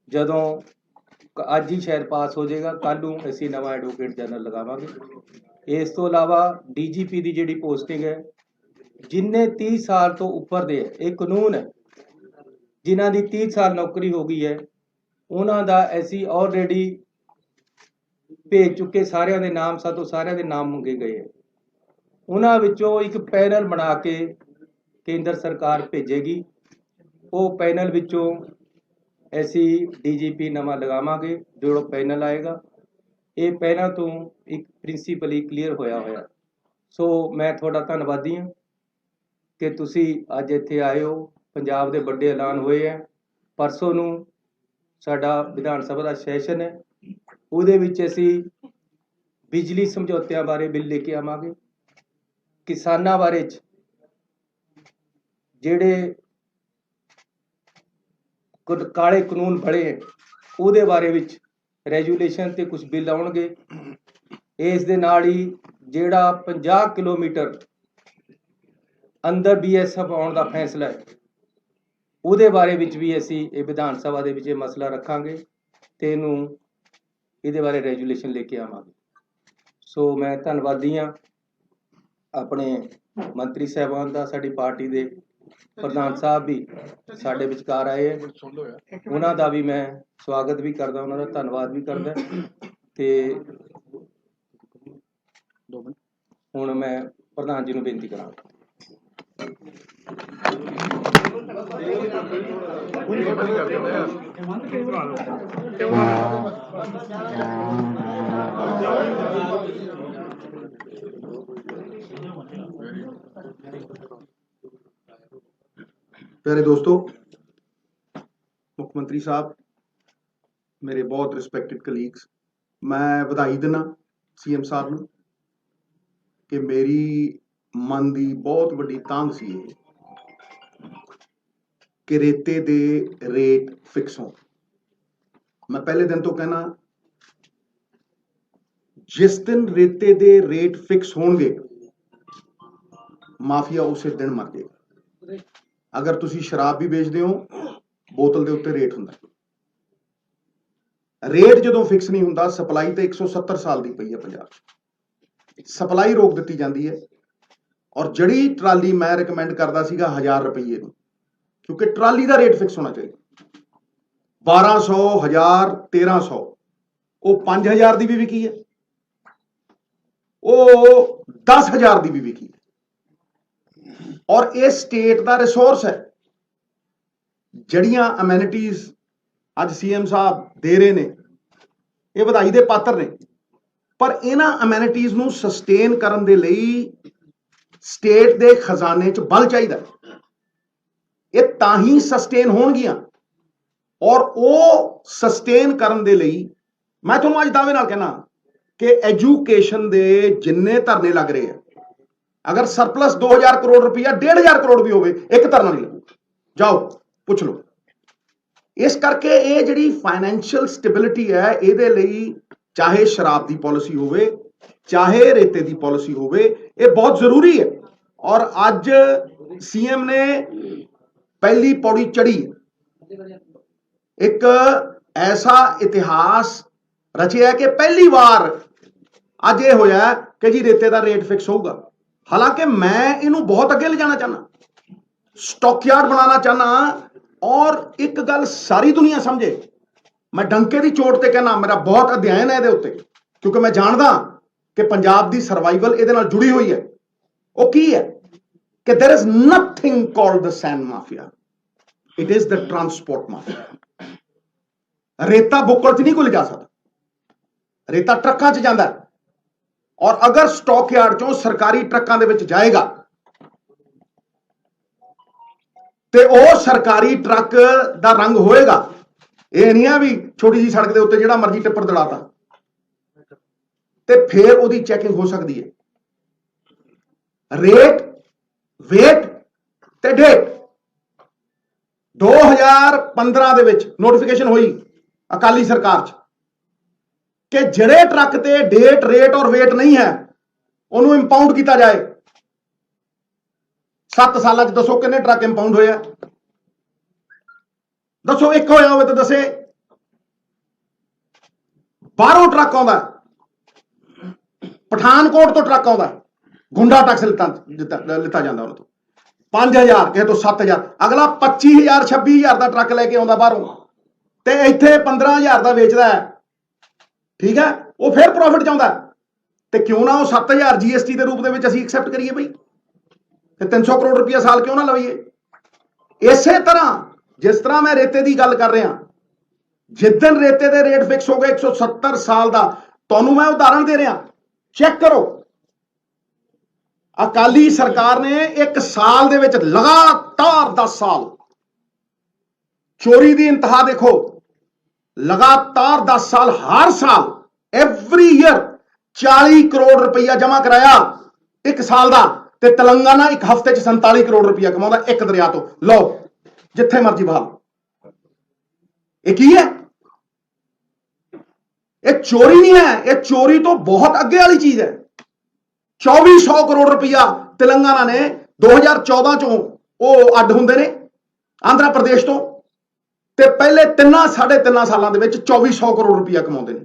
[SPEAKER 1] ਜਦੋਂ ਅੱਜ ਹੀ ਸ਼ਾਇਦ ਪਾਸ ਹੋ ਜਾਏਗਾ, ਕੱਲ੍ਹ ਨੂੰ ਅਸੀਂ ਨਵਾਂ ਐਡਵੋਕੇਟ ਜਨਰਲ ਲਗਾਵਾਂਗੇ। ਇਸ ਤੋਂ ਇਲਾਵਾ DGP ਦੀ ਜਿਹੜੀ ਪੋਸਟਿੰਗ ਹੈ, ਜਿੰਨੇ 30 ਸਾਲ ਤੋਂ ਉੱਪਰ ਦੇ ਇਹ ਕਾਨੂੰਨ ਹੈ, ਜਿਨ੍ਹਾਂ ਦੀ 30 ਸਾਲ ਨੌਕਰੀ ਹੋ ਗਈ ਹੈ, ਉਹਨਾਂ ਦਾ ਅਸੀਂ ਆਲਰੇਡੀ ਭੇਜ ਚੁੱਕੇ ਸਾਰਿਆਂ ਦੇ ਨਾਮ, ਸਾਤੋਂ ਸਾਰਿਆਂ ਦੇ ਨਾਮ ਮੰਗੇ ਗਏ ਹੈ। ਉਹਨਾਂ ਵਿੱਚੋਂ ਇੱਕ ਪੈਨਲ ਬਣਾ ਕੇ ਕੇਂਦਰ ਸਰਕਾਰ ਭੇਜੇਗੀ। ਉਹ ਪੈਨਲ ਵਿੱਚੋਂ ਅਸੀਂ DGP ਨਵਾਂ ਲਗਾਵਾਂਗੇ। ਜਿਹੜਾ ਪੈਨਲ ਆਏਗਾ, ਇਹ ਪਹਿਲਾਂ ਤੋਂ ਇੱਕ ਪ੍ਰਿੰਸੀਪਲੀ ਕਲੀਅਰ ਹੋਇਆ। ਸੋ ਮੈਂ ਤੁਹਾਡਾ ਧੰਨਵਾਦੀ ਹਾਂ ਕਿ ਤੁਸੀਂ ਅੱਜ ਇੱਥੇ ਆਏ ਹੋ। ਪੰਜਾਬ ਦੇ ਵੱਡੇ ਐਲਾਨ ਹੋਏ ਹੈ। ਪਰਸੋਂ ਨੂੰ ਸਾਡਾ ਵਿਧਾਨ ਸਭਾ ਦਾ ਸੈਸ਼ਨ ਹੈ, ਉਹਦੇ ਵਿੱਚ ਅਸੀਂ ਬਿਜਲੀ ਸਮਝੌਤਿਆਂ ਬਾਰੇ ਬਿੱਲ ਲੈ ਕੇ ਆਵਾਂਗੇ। ਕਿਸਾਨਾਂ ਬਾਰੇ ਜਿਹੜੇ ਕਾਲੇ ਕਾਨੂੰਨ ਬਣੇ ਹੈ ਉਹਦੇ ਬਾਰੇ ਵਿੱਚ ਰੈਜੂਲੇਸ਼ਨ ਤੇ ਕੁਝ ਬਿੱਲ ਆਉਣਗੇ। ਇਸ ਦੇ ਨਾਲ ਹੀ ਜਿਹੜਾ 50 ਕਿਲੋਮੀਟਰ ਅੰਦਰ BSF ਆਉਣ ਦਾ ਫੈਸਲਾ ਹੈ, ਉਹਦੇ ਬਾਰੇ ਵਿੱਚ ਵੀ ਅਸੀਂ ਇਹ ਵਿਧਾਨ ਸਭਾ ਦੇ ਵਿੱਚ ਇਹ ਮਸਲਾ ਰੱਖਾਂਗੇ ਤੇ ਇਹਦੇ ਬਾਰੇ ਰੈਜੂਲੇਸ਼ਨ ਲੈ ਕੇ ਆਵਾਂਗੇ। ਸੋ ਮੈਂ ਧੰਨਵਾਦੀ ਹਾਂ ਆਪਣੇ ਮੰਤਰੀ ਸਾਹਿਬਾਨ ਦਾ। ਸਾਡੀ ਪਾਰਟੀ ਦੇ ਪ੍ਰਧਾਨ ਸਾਹਿਬ ਵੀ ਸਾਡੇ ਵਿਚਕਾਰ ਆਏ ਹੈ, ਉਹਨਾਂ ਦਾ ਵੀ ਮੈਂ ਸਵਾਗਤ ਵੀ ਕਰਦਾ, ਉਹਨਾਂ ਦਾ ਧੰਨਵਾਦ ਵੀ ਕਰਦਾ। ਤੇ ਹੁਣ ਮੈਂ ਪ੍ਰਧਾਨ ਜੀ ਨੂੰ ਬੇਨਤੀ ਕਰਾਂਗਾ।
[SPEAKER 2] प्यारे दोस्तों, मुख्यमंत्री साहब, मेरे बहुत रिस्पैक्टेड कलीग्स, मैं बधाई देना CM साहब ਨੂੰ ਕਿ ਮੇਰੀ ਮਨ ਦੀ ਬਹੁਤ ਵੱਡੀ ਤਾਂਘ ਸੀ ਕਿ ਰੇਤੇ ਦੇ ਰੇਟ ਫਿਕਸ ਹੋਣ। ਮੈਂ ਪਹਿਲੇ ਦਿਨ ਤੋਂ ਕਹਿਣਾ, ਜਿਸ ਦਿਨ ਰੇਤੇ ਦੇ ਰੇਟ ਫਿਕਸ ਹੋਣਗੇ ਮਾਫੀਆ ਉਸੇ ਦਿਨ ਮਰ ਜਾਏਗਾ। ਅਗਰ ਤੁਸੀਂ ਸ਼ਰਾਬ ਵੀ ਵੇਚਦੇ ਹੋ, ਬੋਤਲ ਦੇ ਉੱਤੇ ਰੇਟ ਹੁੰਦਾ। ਰੇਟ ਜਦੋਂ ਫਿਕਸ ਨਹੀਂ ਹੁੰਦਾ, ਸਪਲਾਈ ਤੇ 170 ਸਾਲ ਦੀ ਪਈ ਹੈ ਪੰਜਾਬ 'ਚ, ਸਪਲਾਈ ਰੋਕ ਦਿੱਤੀ ਜਾਂਦੀ ਹੈ। ਔਰ ਜਿਹੜੀ ਟਰਾਲੀ ਮੈਂ ਰਿਕਮੈਂਡ ਕਰਦਾ ਸੀਗਾ 1000 ਰੁਪਏ ਨੂੰ, ਕਿਉਂਕਿ ਟਰਾਲੀ ਦਾ ਰੇਟ ਫਿਕਸ ਹੋਣਾ ਚਾਹੀਦਾ। 1200, 1000, 1300, ਉਹ 5000 ਦੀ ਵੀ ਵਿਕੀ ਹੈ, ਉਹ 10000 ਦੀ ਵੀ ਵਿਕੀ ਹੈ। ਔਰ ਇਹ ਸਟੇਟ ਦਾ ਰਿਸੋਰਸ ਹੈ। ਜਿਹੜੀਆਂ ਅਮੈਨਿਟੀਜ਼ ਅੱਜ CM ਸਾਹਿਬ ਦੇ ਰਹੇ ਨੇ, ਇਹ ਵਧਾਈ ਦੇ ਪਾਤਰ ਨੇ, ਪਰ ਇਹਨਾਂ ਅਮੈਨਿਟੀਜ਼ ਨੂੰ ਸਸਟੇਨ ਕਰਨ ਦੇ ਲਈ ਸਟੇਟ ਦੇ ਖਜ਼ਾਨੇ 'ਚ ਬਲ ਚਾਹੀਦਾ। ਇਹ ਤਾਂ ਹੀ ਸਸਟੇਨ ਹੋਣਗੀਆਂ। ਔਰ ਉਹ ਸਸਟੇਨ ਕਰਨ ਦੇ ਲਈ ਮੈਂ ਤੁਹਾਨੂੰ ਅੱਜ ਦਾਅਵੇ ਨਾਲ ਕਹਿਣਾ ਕਿ ਐਜੂਕੇਸ਼ਨ ਦੇ ਜਿੰਨੇ ਧਰਨੇ ਲੱਗ ਰਹੇ ਆ, ਅਗਰ ਸਰਪਲਸ 2000 ਕਰੋੜ ਰੁਪਇਆ, 1500 ਕਰੋੜ ਵੀ ਹੋਵੇ, ਇੱਕ ਧਰਨਾ ਨਹੀਂ ਲੱਗੂ। ਜਾਓ ਪੁੱਛ ਲਓ। ਇਸ ਕਰਕੇ ਇਹ ਜਿਹੜੀ ਫਾਈਨੈਂਸ਼ੀਅਲ ਸਟੈਬਿਲਿਟੀ ਹੈ, ਇਹਦੇ ਲਈ ਚਾਹੇ ਸ਼ਰਾਬ ਦੀ ਪਾਲਿਸੀ ਹੋਵੇ, ਚਾਹੇ ਰੇਤੇ ਦੀ ਪਾਲਿਸੀ ਹੋਵੇ, ਇਹ ਬਹੁਤ ਜ਼ਰੂਰੀ ਹੈ। ਔਰ ਅੱਜ CM ਨੇ ਪਹਿਲੀ ਪੌੜੀ ਚੜੀ, ਇੱਕ ਐਸਾ ਇਤਿਹਾਸ ਰਚਿਆ ਕਿ ਪਹਿਲੀ ਵਾਰ ਅੱਜ ਇਹ ਹੋਇਆ ਕਿ ਜੀ ਰੇਤੇ ਦਾ ਰੇਟ ਫਿਕਸ ਹੋਊਗਾ। ਹਾਲਾਂਕਿ ਮੈਂ ਇਹਨੂੰ ਬਹੁਤ ਅੱਗੇ ਲਿਜਾਣਾ ਚਾਹੁੰਦਾ, ਸਟਾਕਯਾਰਡ ਬਣਾਉਣਾ ਚਾਹੁੰਦਾ। ਔਰ ਇੱਕ ਗੱਲ ਸਾਰੀ ਦੁਨੀਆ ਸਮਝੇ, ਮੈਂ ਡੰਕੇ ਦੀ ਚੋਟ ਤੇ ਕਹਿਣਾ, ਮੇਰਾ ਬਹੁਤ ਅਧਿਐਨ ਹੈ ਇਹਦੇ ਉੱਤੇ, ਕਿਉਂਕਿ ਮੈਂ ਜਾਣਦਾ ਕਿ ਪੰਜਾਬ ਦੀ ਸਰਵਾਈਵਲ ਇਹਦੇ ਨਾਲ ਜੁੜੀ ਹੋਈ ਹੈ, ਉਹ ਕੀ ਹੈ ਕਿ there is nothing called the sand mafia, it is the transport mafia। ਰੇਤਾ ਬੁੱਕਲ 'ਚ ਨਹੀਂ ਕੋਈ ਲਿਜਾ ਸਕਦਾ, ਰੇਤਾ ਟਰੱਕਾਂ 'ਚ ਜਾਂਦਾ, ਔਰ ਅਗਰ ਸਟਾਕ ਯਾਰਡ 'ਚੋਂ ਸਰਕਾਰੀ ਟਰੱਕਾਂ ਦੇ ਵਿੱਚ ਜਾਏਗਾ ਤੇ ਉਹ ਸਰਕਾਰੀ ਟਰੱਕ ਦਾ ਰੰਗ ਹੋਏਗਾ। ਇਹ ਨਹੀਂ ਆ ਵੀ ਛੋਟੀ ਜੀ ਸੜਕ ਦੇ ਉੱਤੇ ਜਿਹੜਾ ਮਰਜ਼ੀ ਟਿੱਪਰ ਦੜਾਤਾ, ਤੇ ਫਿਰ ਉਹਦੀ ਚੈਕਿੰਗ ਹੋ ਸਕਦੀ ਹੈ। ਰੇਟ, ਵੇਟ ਤੇ ਡੇਟ 2015 ਦੇ ਵਿੱਚ ਨੋਟੀਫਿਕੇਸ਼ਨ ਹੋਈ ਅਕਾਲੀ ਸਰਕਾਰ 'ਚ ਕਿ ਜਿਹੜੇ ਟਰੱਕ ਤੇ ਡੇਟ, ਰੇਟ ਔਰ ਵੇਟ ਨਹੀਂ ਹੈ ਉਹਨੂੰ ਇੰਪਾਊਂਡ ਕੀਤਾ ਜਾਏ। 7 ਸਾਲਾਂ 'ਚ ਦੱਸੋ ਕਿੰਨੇ ਟਰੱਕ ਇੰਪਾਊਂਡ ਹੋਏ ਆ? ਦੱਸੋ, ਇੱਕ ਹੋਇਆ ਹੋਵੇ ਤਾਂ ਦੱਸੇ। ਬਾਹਰੋਂ ਟਰੱਕ ਆਉਂਦਾ, ਪਠਾਨਕੋਟ ਤੋਂ ਟਰੱਕ ਆਉਂਦਾ, ਗੁੰਡਾ ਟੈਕਸ ਲਿੱਤਾ ਜਾਂਦਾ ਉਹਨਾਂ ਤੋਂ 5000, ਕਿਸੇ ਤੋਂ 7000, ਅਗਲਾ 25000 26000 ਦਾ ਟਰੱਕ ਲੈ ਕੇ ਆਉਂਦਾ ਬਾਹਰੋਂ, ਤੇ ਇੱਥੇ 15000 ਦਾ ਵੇਚਦਾ ਹੈ। ਠੀਕ ਹੈ, ਉਹ ਫਿਰ ਪ੍ਰੋਫਿਟ ਚਾਹੁੰਦਾ, ਤੇ ਕਿਉਂ ਨਾ ਉਹ 7000 ਜੀਐਸਟੀ ਦੇ ਰੂਪ ਦੇ ਵਿੱਚ ਅਸੀਂ ਐਕਸੈਪਟ ਕਰੀਏ ਬਈ, ਤੇ 300 ਕਰੋੜ ਰੁਪਇਆ ਸਾਲ ਕਿਉਂ ਨਾ ਲਈਏ। ਇਸੇ ਤਰ੍ਹਾਂ ਜਿਸ ਤਰ੍ਹਾਂ ਮੈਂ ਰੇਤੇ ਦੀ ਗੱਲ ਕਰ ਰਿਹਾ, ਜਿੱਦਣ ਰੇਤੇ ਦੇ ਰੇਟ ਫਿਕਸ ਹੋ ਗਏ 170 ਸਾਲ ਦਾ, ਤੁਹਾਨੂੰ ਮੈਂ ਉਦਾਹਰਣ ਦੇ ਰਿਹਾ, ਚੈੱਕ ਕਰੋ। ਅਕਾਲੀ ਸਰਕਾਰ ਨੇ ਇੱਕ ਸਾਲ ਦੇ ਵਿੱਚ ਲਗਾਤਾਰ 10 ਸਾਲ ਚੋਰੀ ਦੀ ਇੰਤਹਾ ਦੇਖੋ, ਲਗਾਤਾਰ 10 ਸਾਲ ਹਰ ਸਾਲ ਐਵਰੀ ਈਅਰ 40 ਕਰੋੜ ਰੁਪਈਆ ਜਮ੍ਹਾਂ ਕਰਾਇਆ ਇੱਕ ਸਾਲ ਦਾ, ਤੇ ਤੇਲੰਗਾਨਾ ਇੱਕ ਹਫ਼ਤੇ 'ਚ 47 ਕਰੋੜ ਰੁਪਈਆ ਕਮਾਉਂਦਾ ਇੱਕ ਦਰਿਆ ਤੋਂ। ਲਓ ਜਿੱਥੇ ਮਰਜ਼ੀ ਬਹਾਲ। ਇਹ ਕੀ ਹੈ? ਇਹ ਚੋਰੀ ਨਹੀਂ ਹੈ, ਇਹ ਚੋਰੀ ਤੋਂ ਬਹੁਤ ਅੱਗੇ ਵਾਲੀ ਚੀਜ਼ ਹੈ। 2400 ਕਰੋੜ ਰੁਪਈਆ ਤੇਲੰਗਾਨਾ ਨੇ 2014 ਚੋਂ ਉਹ ਅੱਡ ਹੁੰਦੇ ਨੇ ਆਂਧਰਾ ਪ੍ਰਦੇਸ਼ ਤੋਂ, ਤੇ ਪਹਿਲੇ 3.5 ਸਾਲਾਂ ਦੇ ਵਿੱਚ 2400 ਕਰੋੜ ਰੁਪਈਆ ਕਮਾਉਂਦੇ ਨੇ,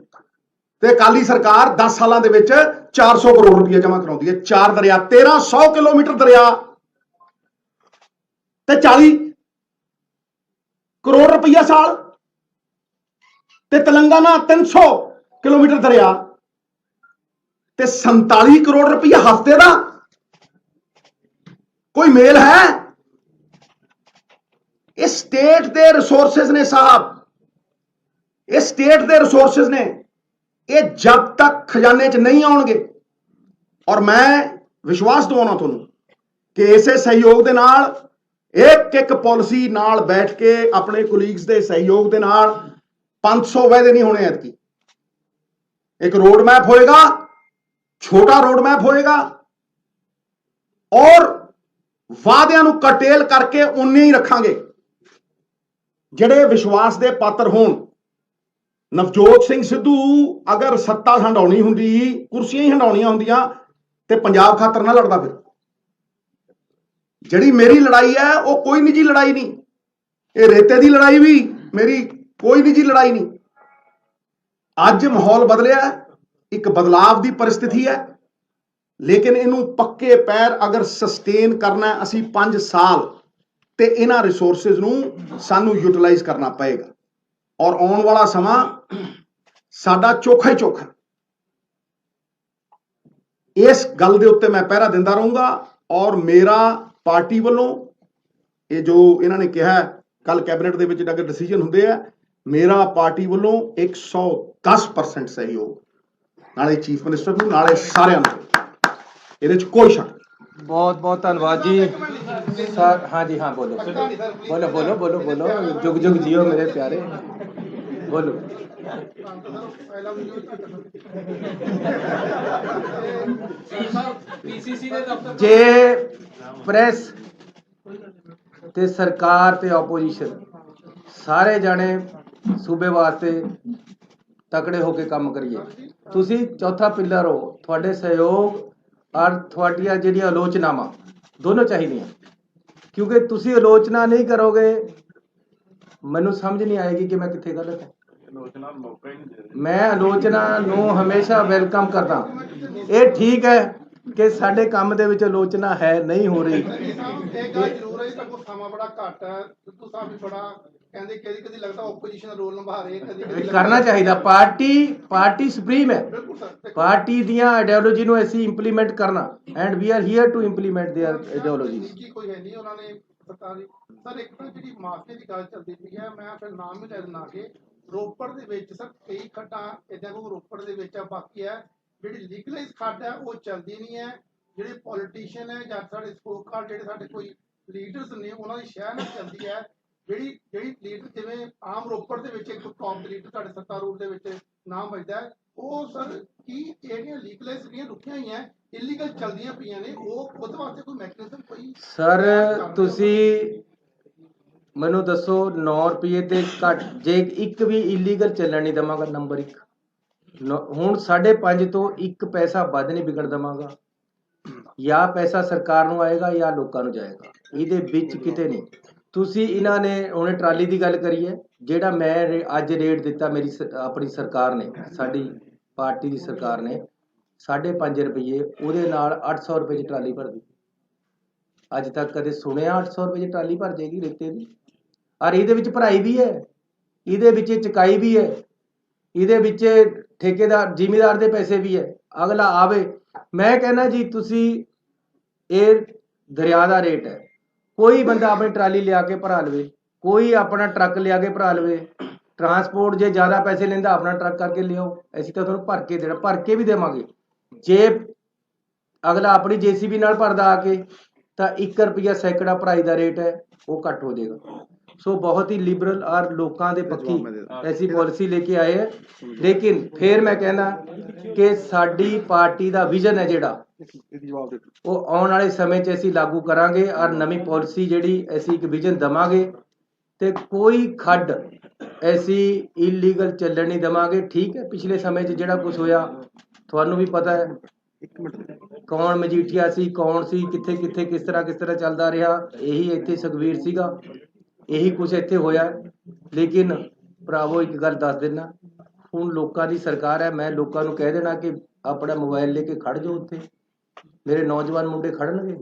[SPEAKER 2] ਤੇ ਅਕਾਲੀ ਸਰਕਾਰ 10 ਸਾਲਾਂ ਦੇ ਵਿੱਚ 400 ਕਰੋੜ ਰੁਪਈਆ ਜਮ੍ਹਾਂ ਕਰਾਉਂਦੀ ਹੈ। 4 ਦਰਿਆ, 1300 ਕਿਲੋਮੀਟਰ ਦਰਿਆ ਤੇ 40 ਕਰੋੜ ਰੁਪਈਆ ਸਾਲ, ਤੇ ਤੇਲੰਗਾਨਾ 300 ਕਿਲੋਮੀਟਰ ਦਰਿਆ ਤੇ 47 ਕਰੋੜ ਰੁਪਈਆ ਹਫ਼ਤੇ ਦਾ। ਕੋਈ ਮੇਲ ਹੈ? ਇਹ ਸਟੇਟ ਦੇ ਰਿਸੋਰਸਿਸ ਨੇ ਸਾਹਿਬ, ਇਹ ਸਟੇਟ ਦੇ ਰਿਸੋਰਸਿਸ ਨੇ। ਇਹ ਜਦ ਤੱਕ ਖਜ਼ਾਨੇ 'ਚ ਨਹੀਂ ਆਉਣਗੇ, ਔਰ ਮੈਂ ਵਿਸ਼ਵਾਸ ਦਿਵਾਉਣਾ ਤੁਹਾਨੂੰ ਕਿ ਇਸੇ ਸਹਿਯੋਗ ਦੇ ਨਾਲ, ਇੱਕ ਪਾਲਿਸੀ ਨਾਲ ਬੈਠ ਕੇ ਆਪਣੇ ਕੋਲੀਗਸ ਦੇ ਸਹਿਯੋਗ ਦੇ ਨਾਲ 500 ਵਾਅਦੇ ਨਹੀਂ ਹੋਣੇ ਐਤਕੀ। ਇੱਕ ਰੋਡ ਮੈਪ ਹੋਏਗਾ, ਛੋਟਾ ਰੋਡ ਮੈਪ ਹੋਏਗਾ, ਔਰ ਵਾਅਦਿਆਂ ਨੂੰ ਕਰਟੇਲ ਕਰਕੇ ਉਨੇ ਹੀ ਰੱਖਾਂਗੇ ਜਿਹੜੇ ਵਿਸ਼ਵਾਸ ਦੇ ਪਾਤਰ ਹੋਣ। ਨਵਜੋਤ ਸਿੰਘ ਸਿੱਧੂ ਅਗਰ ਸੱਤਾ ਹੰਡਾਉਣੀ ਹੁੰਦੀ, ਕੁਰਸੀਆਂ ਹੀ ਹੰਡਾਉਣੀਆਂ ਹੁੰਦੀਆਂ, ਤੇ ਪੰਜਾਬ ਖਾਤਰ ਨਾ ਲੜਦਾ। ਫਿਰ ਜਿਹੜੀ ਮੇਰੀ ਲੜਾਈ ਹੈ ਉਹ ਕੋਈ ਨਿੱਜੀ ਲੜਾਈ ਨਹੀਂ, ਇਹ ਰੇਤੇ ਦੀ ਲੜਾਈ ਵੀ ਮੇਰੀ ਕੋਈ ਨਿੱਜੀ ਲੜਾਈ ਨਹੀਂ। ਅੱਜ ਮਾਹੌਲ ਬਦਲਿਆ, ਇੱਕ ਬਦਲਾਵ ਦੀ ਪਰਿਸਥਿਤੀ ਹੈ, ਲੇਕਿਨ ਇਹਨੂੰ ਪੱਕੇ ਪੈਰ ਅਗਰ ਸਸਟੇਨ ਕਰਨਾ ਅਸੀਂ 5 ਸਾਲ, ਤੇ ਇਹਨਾਂ ਰਿਸੋਰਸਿਸ ਨੂੰ ਸਾਨੂੰ ਯੂਟਿਲਾਈਜ਼ ਕਰਨਾ ਪਏਗਾ। ਔਰ ਆਉਣ ਵਾਲਾ ਸਮਾਂ ਸਾਡਾ ਚੋਖਾ ਹੀ ਚੋਖਾ। ਇਸ ਗੱਲ ਦੇ ਉੱਤੇ ਮੈਂ ਪਹਿਰਾ ਦਿੰਦਾ ਰਹੂੰਗਾ, ਔਰ ਮੇਰਾ ਪਾਰਟੀ ਵੱਲੋਂ ਇਹ ਜੋ ਇਹਨਾਂ ਨੇ ਕਿਹਾ ਕੱਲ ਕੈਬਨਿਟ ਦੇ ਵਿੱਚ ਅਗਰ ਡਿਸੀਜਨ ਹੁੰਦੇ ਆ, ਮੇਰਾ ਪਾਰਟੀ ਵੱਲੋਂ 110% ਸਹਿਯੋਗ, ਨਾਲੇ ਚੀਫ ਮਿਨਿਸਟਰ ਨੂੰ, ਨਾਲੇ ਸਾਰਿਆਂ ਨੂੰ, ਇਹਦੇ 'ਚ ਕੋਈ ਸ਼ੱਕ।
[SPEAKER 1] बहुत बहुत धन्यवाद जी सर। हाँ जी, हाँ बोलो बोलो बोलो बोलो बोलो, जुग जुग जियो मेरे प्यारे, बोलो। जे प्रेस ते सरकार ते ओपोजिशन सारे जाने सूबे वास्ते तकड़े होके काम करिए। तुसी चौथा पिलर हो, थोड़े सहयोग और थोड़िया जी आलोचनावां दोनों चाहिए, क्योंकि तुसी आलोचना नहीं करोगे मैनू समझ नहीं आएगी कि मैं कितने गलत है। मैं आलोचना नू हमेशा वेलकम करता। ये ठीक है ਕਿ ਸਾਡੇ ਕੰਮ ਦੇ ਵਿੱਚ ਆਲੋਚਨਾ ਹੈ ਨਹੀਂ ਹੋ ਰਹੀ।
[SPEAKER 3] ਇਹ ਗੱਲ ਜ਼ਰੂਰ ਹੈ ਜੀ, ਤੁਹਾਡੇ ਕੋਲ ਸਮਾਂ ਬੜਾ ਘੱਟ ਹੈ। ਸਿੱਧੂ ਸਾਹਿਬ ਵੀ ਬੜਾ ਕਹਿੰਦੇ ਕਦੀ ਕਦੀ ਲੱਗਦਾ ਆਪੋਜੀਸ਼ਨ ਦਾ ਰੋਲ ਨਿਭਾ ਰਹੇ, ਕਦੀ ਕਦੀ
[SPEAKER 1] ਕਰਨਾ ਚਾਹੀਦਾ। ਪਾਰਟੀ ਸੁਪਰੀਮ ਹੈ,
[SPEAKER 3] ਬਿਲਕੁਲ ਸਰ। ਦੇਖੋ,
[SPEAKER 1] ਪਾਰਟੀ ਦੀਆਂ ਆਈਡੀਓਲੋਜੀ ਨੂੰ ਅਸੀਂ ਇੰਪਲੀਮੈਂਟ ਕਰਨਾ, and we are here to implement their ideologies.
[SPEAKER 3] ਨਿੱਜੀ ਕੋਈ ਹੈ ਨਹੀਂ, ਉਹਨਾਂ ਨੇ ਸਰਕਾਰੀ ਸਰ ਇੱਕ ਤਾਂ ਜਿਹੜੀ ਮਾਫੀਆ ਦੀ ਗੱਲ ਚੱਲਦੀ ਪਈ ਹੈ, ਮੈਂ ਫਿਰ ਨਾਮ ਵੀ ਲੈ ਦਿੰਦਾ ਕਿ ਰੋਪੜ ਦੇ ਵਿੱਚ ਸਰ ਕਈ ਖੱਡਾਂ ਇਦਾਂ ਕੋਈ ਰੋਪੜ ਦੇ ਵਿੱਚ ਆ, ਬਾਕੀ ਹੈ ਜਿਹੜੀ ਲੀਗਲਾਈਜ਼ ਖੱਡ ਹੈ ਉਹ ਚੱਲਦੀ ਨਹੀਂ ਹੈ। ਜਿਹੜੇ ਪੋਲੀਟੀਸ਼ੀਅਨ ਹੈ ਜਾਂ ਸਾਡੇ ਸਪੋਕਰ ਜਿਹੜੇ ਸਾਡੇ ਕੋਈ ਲੀਡਰਸ ਨੇ ਉਹਨਾਂ ਦੀ ਸ਼ਹਿਰ ਨਾਲ ਚੱਲਦੀ ਹੈ। ਜਿਹੜੀ ਲੀਡਰ ਜਿਵੇਂ ਆਮ ਰੋਪੜ ਦੇ ਵਿੱਚ ਇੱਕ ਟੌਪ ਲੀਡਰ ਤੁਹਾਡੇ ਸੱਤਾ ਰੂਲ ਦੇ ਵਿੱਚ ਨਾਮ ਵੱਜਦਾ ਹੈ, ਉਹ ਸਰ ਕੀ ਜਿਹੜੀਆਂ ਲੀਗਲਾਈਜ਼ ਜਿਹੜੀਆਂ ਰੁਕੀਆਂ ਹੋਈਆਂ ਇਲੀਗਲ ਚੱਲਦੀਆਂ ਪਈਆਂ ਨੇ, ਉਹ ਉਹਦੇ ਵਾਸਤੇ ਕੋਈ ਮੈਕੈਨਿਜ਼ਮ ਕੋਈ
[SPEAKER 1] ਸਰ ਤੁਸੀਂ ਮੈਨੂੰ ਦੱਸੋ 9 ਰੁਪਏ ਤੇ ਘੱਟ ਜੇ ਇੱਕ ਵੀ ਇਲੀਗਲ ਚੱਲਣ ਨਹੀਂ ਦਵਾਂਗਾ। ਨੰਬਰ 1 ਹੁਣ 5.5 ਤੋਂ 1 ਪੈਸਾ ਵੱਧ ਨਹੀਂ ਵਿਗੜ ਦਵਾਂਗਾ। ਜਾਂ ਪੈਸਾ ਸਰਕਾਰ ਨੂੰ ਆਏਗਾ ਜਾਂ ਲੋਕਾਂ ਨੂੰ ਜਾਏਗਾ, ਇਹਦੇ ਵਿੱਚ ਕਿਤੇ ਨਹੀਂ। ਤੁਸੀਂ ਇਹਨਾਂ ਨੇ ਹੁਣੇ ਟਰਾਲੀ ਦੀ ਗੱਲ ਕਰੀ ਹੈ, ਜਿਹੜਾ ਮੈਂ ਅੱਜ ਰੇਟ ਦਿੱਤਾ ਮੇਰੀ ਆਪਣੀ ਸਰਕਾਰ ਨੇ, ਸਾਡੀ ਪਾਰਟੀ ਦੀ ਸਰਕਾਰ ਨੇ 5.5 ਰੁਪਏ, ਉਹਦੇ ਨਾਲ 800 ਰੁਪਏ ਦੀ ਟਰਾਲੀ ਭਰਦੀ। ਅੱਜ ਤੱਕ ਕਦੇ ਸੁਣਿਆ 800 ਰੁਪਏ ਦੀ ਟਰਾਲੀ ਭਰ ਜਾਏਗੀ ਰੇਤੇ ਦੀ? ਔਰ ਇਹਦੇ ਵਿੱਚ ਭਰਾਈ ਵੀ ਹੈ, ਇਹਦੇ ਵਿੱਚ ਚੁਕਾਈ ਵੀ ਹੈ, ਇਹਦੇ ਵਿੱਚ ਠੇਕੇਦਾਰ ਜ਼ਿਮੀਦਾਰ ਦੇ ਪੈਸੇ ਵੀ ਹੈ। ਅਗਲਾ ਆਵੇ, ਮੈਂ ਕਹਿੰਦਾ ਜੀ ਤੁਸੀਂ ਇਹ ਦਰਿਆ ਦਾ ਰੇਟ ਹੈ, ਕੋਈ ਬੰਦਾ ਆਪਣੀ ਟਰਾਲੀ ਲਿਆ ਕੇ ਭਰਾ ਲਵੇ, ਕੋਈ ਆਪਣਾ ਟਰੱਕ ਲਿਆ ਕੇ ਭਰਾ ਲਵੇ। ਟਰਾਂਸਪੋਰਟ ਜੇ ਜ਼ਿਆਦਾ ਪੈਸੇ ਲੈਂਦਾ ਆਪਣਾ ਟਰੱਕ ਕਰਕੇ ਲਿਆਓ, ਅਸੀਂ ਤਾਂ ਤੁਹਾਨੂੰ ਭਰ ਕੇ ਦੇਣਾ, ਭਰ ਕੇ ਵੀ ਦੇਵਾਂਗੇ। ਜੇ ਅਗਲਾ ਆਪਣੀ ਜੇਸੀਬੀ ਨਾਲ ਭਰਦਾ ਆ ਕੇ ਤਾਂ 1 ਰੁਪਿਆ ਸੈਂਕੜਾ ਭਰਾਈ ਦਾ ਰੇਟ ਹੈ ਉਹ ਘੱਟ ਹੋ ਜਾਏਗਾ। ਸੋ ਬਹੁਤ ਹੀ ਲਿਬਰਲ ਔਰ ਲੋਕਾਂ ਦੇ ਪੱਖੀ ਐਸੀ ਪਾਲਿਸੀ ਲੈ ਕੇ ਆਏ ਹੈ। ਲੇਕਿਨ ਫਿਰ ਮੈਂ ਕਹਿੰਦਾ ਕਿ ਸਾਡੀ ਪਾਰਟੀ ਦਾ ਵਿਜ਼ਨ ਹੈ ਜਿਹੜਾ ਉਹ ਆਉਣ ਵਾਲੇ ਸਮੇਂ 'ਚ ਅਸੀਂ ਲਾਗੂ ਕਰਾਂਗੇ ਔਰ ਨਵੀਂ ਪਾਲਿਸੀ ਜਿਹੜੀ ਅਸੀਂ ਇੱਕ ਵਿਜ਼ਨ ਦਵਾਂਗੇ ਤੇ ਕੋਈ ਖੱਡ ਐਸੀ ਇਲੀਗਲ ਚੱਲਣ ਨਹੀਂ ਦੇਵਾਂਗੇ। ਠੀਕ ਹੈ, ਪਿਛਲੇ ਸਮੇਂ 'ਚ ਜਿਹੜਾ ਕੁਝ ਹੋਇਆ ਤੁਹਾਨੂੰ ਵੀ ਪਤਾ ਹੈ, ਕੌਣ ਮਜੀਠੀਆ ਸੀ, ਕੌਣ ਸੀ, ਕਿੱਥੇ ਕਿੱਥੇ ਕਿਸ ਤਰ੍ਹਾਂ ਚੱਲਦਾ ਰਿਹਾ। ਇਹੀ ਇੱਥੇ ਸੁਖਬੀਰ ਸੀਗਾ, ਇਹੀ ਕੁਝ ਇੱਥੇ ਹੋਇਆ। ਲੇਕਿਨ ਭਰਾਵੋ ਇੱਕ ਗੱਲ ਦੱਸ ਦੇਣਾ, ਹੁਣ ਲੋਕਾਂ ਦੀ ਸਰਕਾਰ ਹੈ, ਮੈਂ ਲੋਕਾਂ ਨੂੰ ਕਹਿ ਦੇਣਾ ਕਿ ਆਪਣਾ ਮੋਬਾਈਲ ਲੈ ਕੇ ਖੜ ਜਾਓ ਉੱਥੇ, ਮੇਰੇ ਨੌਜਵਾਨ ਮੁੰਡੇ ਖੜਨਗੇ।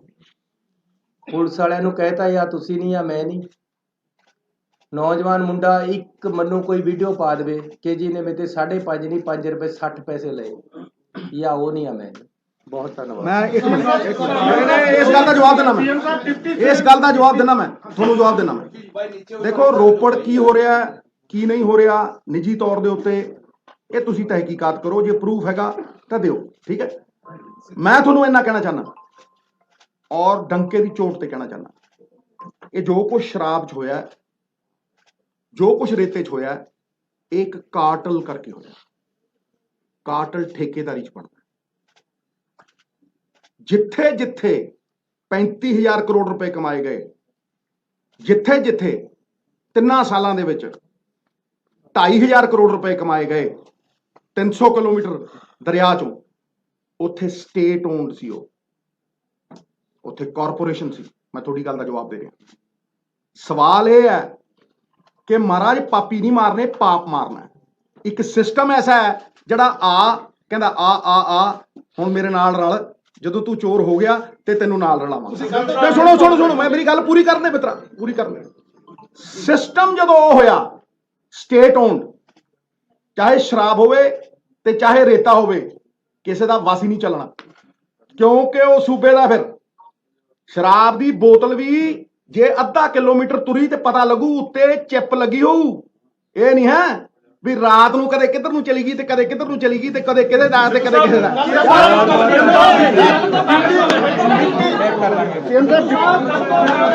[SPEAKER 1] ਪੁਲਿਸ ਵਾਲਿਆਂ ਨੂੰ ਕਹਿਤਾ ਜਾਂ ਤੁਸੀਂ ਨਹੀਂ ਜਾਂ ਮੈਂ ਨਹੀਂ। ਨੌਜਵਾਨ ਮੁੰਡਾ ਇੱਕ ਮੈਨੂੰ ਕੋਈ ਵੀਡੀਓ ਪਾ ਦੇਵੇ ਕਿ ਜੀ ਨੇ ਮੇਰੇ ਤੇ 5.5 ਨਹੀਂ 5 ਰੁਪਏ 60 ਪੈਸੇ ਲਏ, ਜਾਂ ਉਹ ਨਹੀਂ ਆ ਮੈਂ। ਬਹੁਤ ਧੰਨਵਾਦ।
[SPEAKER 2] ਮੈਂ ਇੱਕ ਮਿੰਟ ਇਸ ਗੱਲ ਦਾ ਜਵਾਬ ਦੇਣਾ, ਇਸ ਗੱਲ ਦਾ ਜਵਾਬ ਦੇਣਾ, ਮੈਂ ਤੁਹਾਨੂੰ ਜਵਾਬ ਦੇਣਾ। ਮੈਂ ਦੇਖੋ ਰੋਪੜ ਕੀ ਹੋ ਰਿਹਾ ਕੀ ਨਹੀਂ ਹੋ ਰਿਹਾ ਨਿੱਜੀ ਤੌਰ ਦੇ ਉੱਤੇ ਇਹ ਤੁਸੀਂ ਤਹਿਕੀਕਾਤ ਕਰੋ, ਜੇ ਪ੍ਰੂਫ ਹੈਗਾ ਤਾਂ ਦਿਓ, ਠੀਕ ਹੈ। ਮੈਂ ਤੁਹਾਨੂੰ ਇੰਨਾ ਕਹਿਣਾ ਚਾਹੁੰਦਾ ਔਰ ਡੰਕੇ ਦੀ ਚੋਟ ਤੇ ਕਹਿਣਾ ਚਾਹੁੰਦਾ, ਇਹ ਜੋ ਕੁਝ ਸ਼ਰਾਬ 'ਚ ਹੋਇਆ, ਜੋ ਕੁਝ ਰੇਤੇ 'ਚ ਹੋਇਆ, ਇਹ ਇੱਕ ਕਾਰਟਲ ਕਰਕੇ ਹੋਇਆ। ਕਾਰਟਲ ਠੇਕੇਦਾਰੀ 'ਚ ਬਣਦਾ। ਜਿੱਥੇ ਜਿੱਥੇ 35,000 ਕਰੋੜ ਰੁਪਏ ਕਮਾਏ ਗਏ, ਜਿੱਥੇ ਜਿੱਥੇ 3 ਸਾਲਾਂ ਦੇ ਵਿੱਚ 2,500 ਕਰੋੜ ਰੁਪਏ ਕਮਾਏ ਗਏ 300 ਕਿਲੋਮੀਟਰ ਦਰਿਆ ਚੋਂ, ਉੱਥੇ ਸਟੇਟ ਓਨਡ ਸੀ, ਉਹ ਉੱਥੇ ਕਾਰਪੋਰੇਸ਼ਨ ਸੀ। ਮੈਂ ਤੁਹਾਡੀ ਗੱਲ ਦਾ ਜਵਾਬ ਦੇ ਰਿਹਾ। ਸਵਾਲ ਇਹ ਹੈ ਕਿ ਮਹਾਰਾਜ ਪਾਪੀ ਨਹੀਂ ਮਾਰਨੇ, ਪਾਪ ਮਾਰਨਾ। ਇੱਕ ਸਿਸਟਮ ਐਸਾ ਹੈ ਜਿਹੜਾ ਕਹਿੰਦਾ ਆ ਹੁਣ ਮੇਰੇ ਨਾਲ ਰਲ, ਜਦੋਂ ਤੂੰ ਚੋਰ ਹੋ ਗਿਆ ਤੇ ਤੈਨੂੰ ਨਾਲ ਰਲਾਵਾਂ। ਸੁਣੋ ਮੈਂ ਮੇਰੀ ਗੱਲ ਪੂਰੀ ਕਰਨੇ ਮਿੱਤਰਾ, ਪੂਰੀ ਕਰਨੇ। ਸਿਸਟਮ ਜਦੋਂ ਉਹ ਹੋਇਆ ਸਟੇਟ ਓਨਡ, ਚਾਹੇ ਸ਼ਰਾਬ ਹੋਵੇ ਤੇ ਚਾਹੇ ਰੇਤਾ ਹੋਵੇ, ਕਿਸੇ ਦਾ ਵਾਸੀ ਨਹੀਂ ਚੱਲਣਾ, ਕਿਉਂਕਿ ਉਹ ਸੂਬੇ ਦਾ। ਫਿਰ ਸ਼ਰਾਬ ਦੀ ਬੋਤਲ ਵੀ ਜੇ ਅੱਧਾ ਕਿਲੋਮੀਟਰ ਤੁਰੀ ਤੇ ਪਤਾ ਲੱਗੂ ਉੱਤੇ ਚਿੱਪ ਲੱਗੀ ਹੋਊ। ਇਹ ਨਹੀਂ ਹੈ ਵੀ ਰਾਤ ਨੂੰ ਕਦੇ ਕਿੱਧਰ ਨੂੰ ਚਲੀ ਗਈ ਤੇ ਕਦੇ ਕਿੱਧਰ ਨੂੰ ਚਲੀ ਗਈ ਤੇ ਕਦੇ ਕਿਹਦੇ ਦਾ ਤੇ ਕਦੇ ਕਿਸੇ ਦਾ।